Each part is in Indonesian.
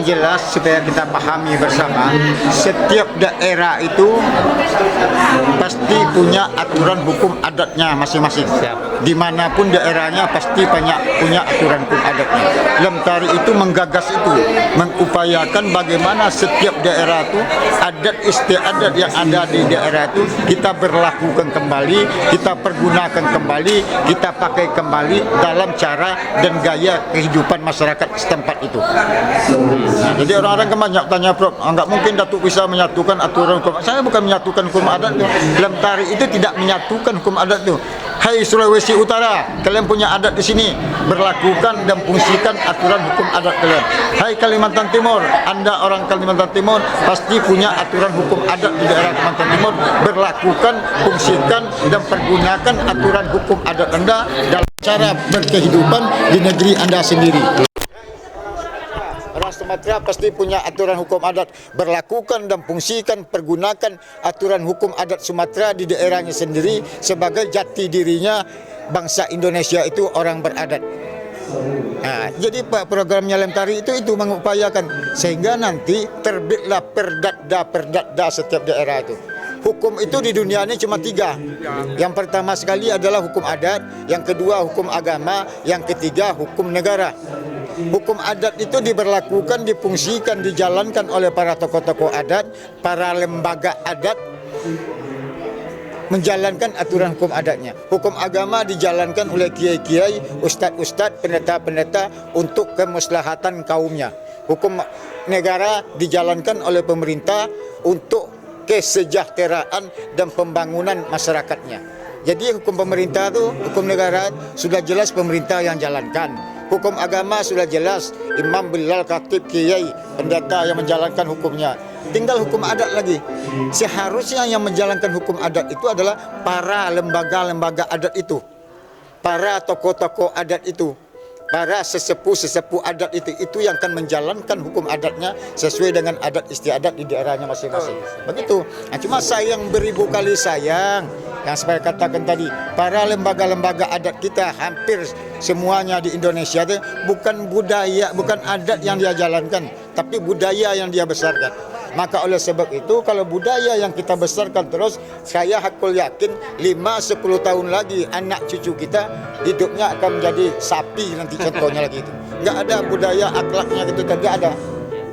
jelas supaya kita pahami bersama, setiap daerah itu pasti punya aturan hukum adatnya masing-masing. Dimanapun daerahnya pasti punya aturan hukum adatnya. Lemtari itu menggagas itu, mengupayakan bagaimana setiap daerah itu adat istiadat yang ada di daerah itu kita berlakukan kembali, kita pergunakan kembali, kita pakai kembali dalam cara dan gaya kehidupan masyarakat setempat itu. Nah, jadi orang-orang kebanyak tanya, Prof, nggak mungkin Datuk bisa menyatukan aturan hukum. Saya bukan menyatukan hukum adat itu. Lemtari itu tidak menyatukan hukum adat itu. Hai Sulawesi Utara, kalian punya adat di sini, berlakukan dan fungsikan aturan hukum adat kalian. Hai Kalimantan Timur, Anda orang Kalimantan Timur pasti punya aturan hukum adat di daerah Kalimantan Timur, berlakukan, fungsikan dan pergunakan aturan hukum adat Anda dalam cara berkehidupan di negeri Anda sendiri. Orang Sumatera pasti punya aturan hukum adat, berlakukan dan fungsikan, pergunakan aturan hukum adat Sumatera di daerahnya sendiri sebagai jati dirinya bangsa Indonesia itu orang beradat. Nah, jadi Pak, programnya Lemtari itu mengupayakan sehingga nanti terbitlah perdatda setiap daerah itu. Hukum itu di dunia ini cuma 3. Yang pertama sekali adalah hukum adat, yang kedua hukum agama, yang ketiga hukum negara. Hukum adat itu diberlakukan, difungsikan, dijalankan oleh para tokoh-tokoh adat, para lembaga adat menjalankan aturan hukum adatnya. Hukum agama dijalankan oleh kiai-kiai, ustadz-ustadz, pendeta-pendeta untuk kemaslahatan kaumnya. Hukum negara dijalankan oleh pemerintah untuk kesejahteraan dan pembangunan masyarakatnya. Jadi hukum pemerintah itu, hukum negara sudah jelas pemerintah yang jalankan. Hukum agama sudah jelas, imam, bilal, khatib, kiai, pendeta yang menjalankan hukumnya. Tinggal hukum adat lagi. Seharusnya yang menjalankan hukum adat itu adalah para lembaga-lembaga adat itu, para tokoh-tokoh adat itu, para sesepuh-sesepuh adat itu yang akan menjalankan hukum adatnya sesuai dengan adat istiadat di daerahnya masing-masing. Begitu. Nah, cuma sayang, beribu kali sayang, yang saya katakan tadi, para lembaga-lembaga adat kita hampir semuanya di Indonesia itu bukan budaya, bukan adat yang dia jalankan, tapi budaya yang dia besarkan. Maka oleh sebab itu, kalau budaya yang kita besarkan terus, saya hakul yakin 5-10 tahun lagi anak cucu kita hidupnya akan menjadi sapi nanti contohnya lagi itu. Nggak ada budaya akhlaknya gitu, tidak ada.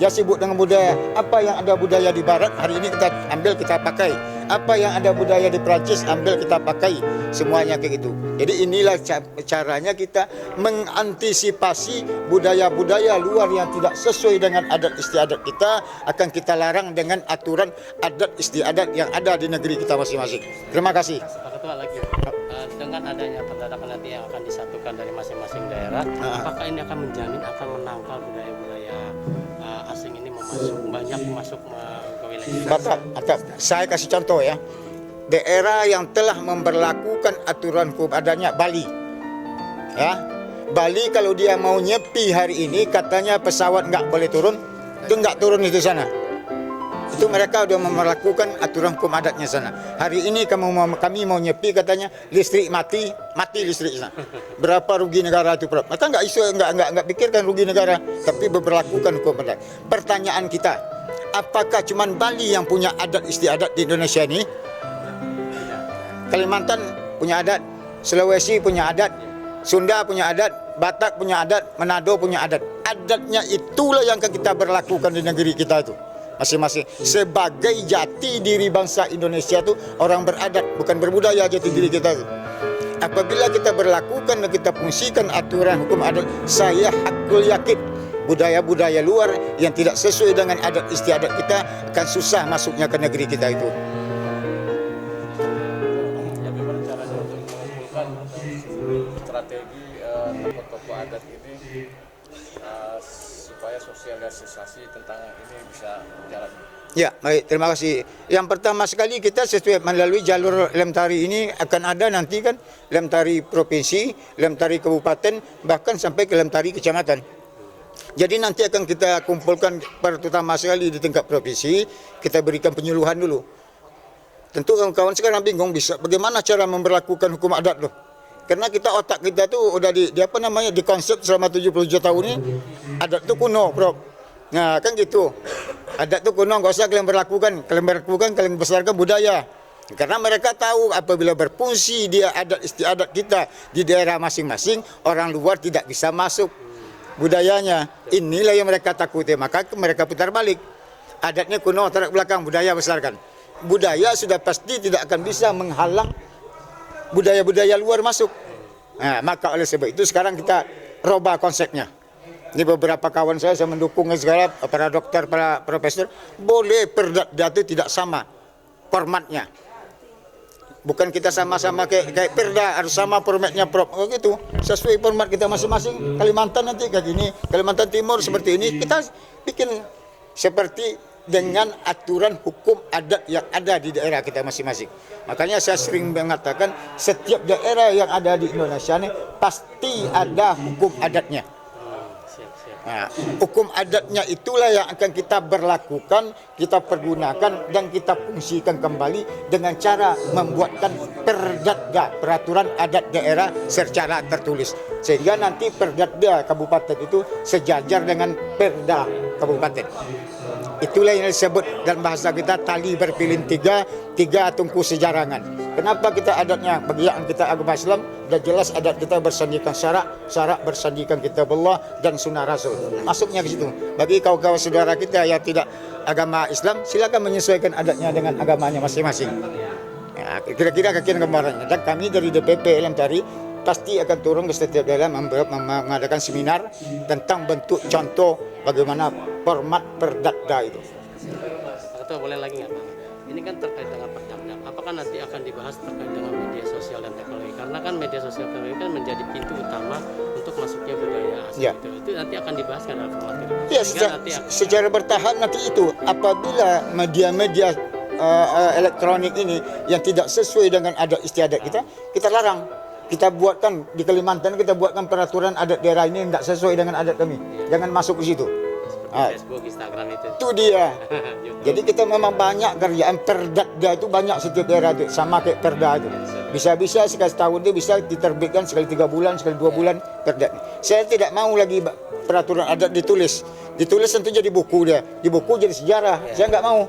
Dia sibuk dengan budaya. Apa yang ada budaya di Barat, hari ini kita ambil, kita pakai. Apa yang ada budaya di Prancis, ambil, kita pakai. Semuanya kayak gitu. Jadi inilah caranya kita mengantisipasi budaya-budaya luar yang tidak sesuai dengan adat istiadat kita, akan kita larang dengan aturan adat istiadat yang ada di negeri kita masing-masing. Terima kasih. Pak Ketua lagi, dengan adanya perdataan nanti yang akan disatukan dari masing-masing daerah, apakah ini akan menjamin akan menangkal budaya-budaya asing ini banyak masuk ke wilayah? Bapak, saya kasih contoh ya. Daerah yang telah memberlakukan aturan hukum adatnya Bali. Ya. Bali kalau dia mau nyepi hari ini katanya pesawat nggak boleh turun, itu nggak turun itu sana. Itu mereka sudah memperlakukan aturan hukum adatnya sana. Hari ini kami mau nyepi katanya listrik mati listrik sana. Berapa rugi negara itu, Prof? Maka nggak pikirkan rugi negara, tapi berlakukan hukum adat. Pertanyaan kita, apakah cuma Bali yang punya adat istiadat di Indonesia ini? Kalimantan punya adat, Sulawesi punya adat, Sunda punya adat, Batak punya adat, Manado punya adat. Adatnya itulah yang akan kita berlakukan di negeri kita itu masing-masing. Sebagai jati diri bangsa Indonesia itu orang beradat, bukan berbudaya jati diri kita itu. Apabila kita berlakukan dan kita fungsikan aturan hukum adat, saya hakul yakin budaya-budaya luar yang tidak sesuai dengan adat istiadat kita akan susah masuknya ke negeri kita itu. Strategi tokoh-tokoh adat ini supaya sosialisasi tentang ini bisa jalan. Ya, baik, terima kasih. Yang pertama sekali kita sesuai melalui jalur Lemtari ini akan ada nanti kan Lemtari provinsi, Lemtari kabupaten, bahkan sampai ke Lemtari kecamatan. Jadi nanti akan kita kumpulkan pertama sekali di tingkat provinsi, kita berikan penyuluhan dulu. Tentu kawan-kawan sekarang bingung bisa bagaimana cara memberlakukan hukum adat loh. Karena kita otak kita tuh udah di konsep selama 70 juta tahun ini adat itu kuno, Prof. Nah, kan gitu. Adat tuh kuno, nggak usah kalian berlakukan. Kalian besarkan budaya. Karena mereka tahu apabila berfungsi dia adat istiadat kita di daerah masing-masing, orang luar tidak bisa masuk budayanya. Inilah yang mereka takuti, maka mereka putar balik. Adatnya kuno, tarik belakang, budaya besarkan. Budaya sudah pasti tidak akan bisa menghalang budaya-budaya luar masuk. Nah, maka oleh sebab itu sekarang kita robah konsepnya. Ini beberapa kawan saya mendukung segala, para dokter, para profesor, boleh perda itu tidak sama formatnya. Bukan kita sama-sama kayak perda, harus sama formatnya oh gitu. Sesuai format kita masing-masing. Kalimantan nanti kayak gini, Kalimantan Timur seperti ini. Kita bikin seperti dengan aturan hukum adat yang ada di daerah kita masing-masing. Makanya saya sering mengatakan setiap daerah yang ada di Indonesia ini pasti ada hukum adatnya. Nah, hukum adatnya itulah yang akan kita berlakukan, kita pergunakan dan kita fungsikan kembali dengan cara membuatkan perdada, peraturan adat daerah secara tertulis. Sehingga nanti perdada kabupaten itu sejajar dengan perda kabupaten. Itulah yang disebut dalam bahasa kita tali berpilin tiga tungku sejarangan. Kenapa kita adatnya bagi yang kita agama Islam sudah jelas adat kita bersandikan syarak bersandikan kitabullah dan sunnah Rasul. Masuknya ke situ. Bagi kawan-kawan saudara kita yang tidak agama Islam, silakan menyesuaikan adatnya dengan agamanya masing-masing. Ya, kira-kira gambarannya. Dan kami dari DPP LMTARI pasti akan turun ke setiap daerah mengadakan seminar tentang bentuk contoh bagaimana format perdada itu. Pak Ketua, boleh lagi nggak Pak? Ini kan terkait dengan perdada. Apakah nanti akan dibahas terkait dengan media sosial dan teknologi? Karena kan media sosial dan teknologi kan menjadi pintu utama untuk masuknya budaya asing Ya. itu tidak akan dibahas kan dalam format itu? Ya, Sehingga nanti secara bertahap nanti itu apabila media-media elektronik ini yang tidak sesuai dengan adat istiadat kita larang. Kita buatkan di Kalimantan, kita buatkan peraturan adat daerah ini tidak sesuai dengan adat kami. Jangan masuk ke situ. Facebook, Instagram Itu dia. Jadi kita memang banyak kerjaan perdada itu banyak setiap daerah itu sama kayak perda itu. Bisa-bisa sekali setahun itu bisa diterbitkan sekali 3 bulan, sekali 2 bulan perda. Saya tidak mau lagi peraturan adat ditulis. Ditulis tentu jadi buku dia. Di buku jadi sejarah. Saya nggak mau.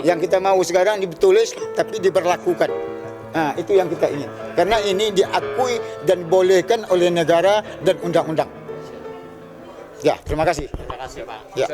Yang kita mau sekarang ditulis tapi diberlakukan. Nah, itu yang kita ingin. Karena ini diakui dan bolehkan oleh negara dan undang-undang. Ya, terima kasih. Terima kasih Pak. Ya.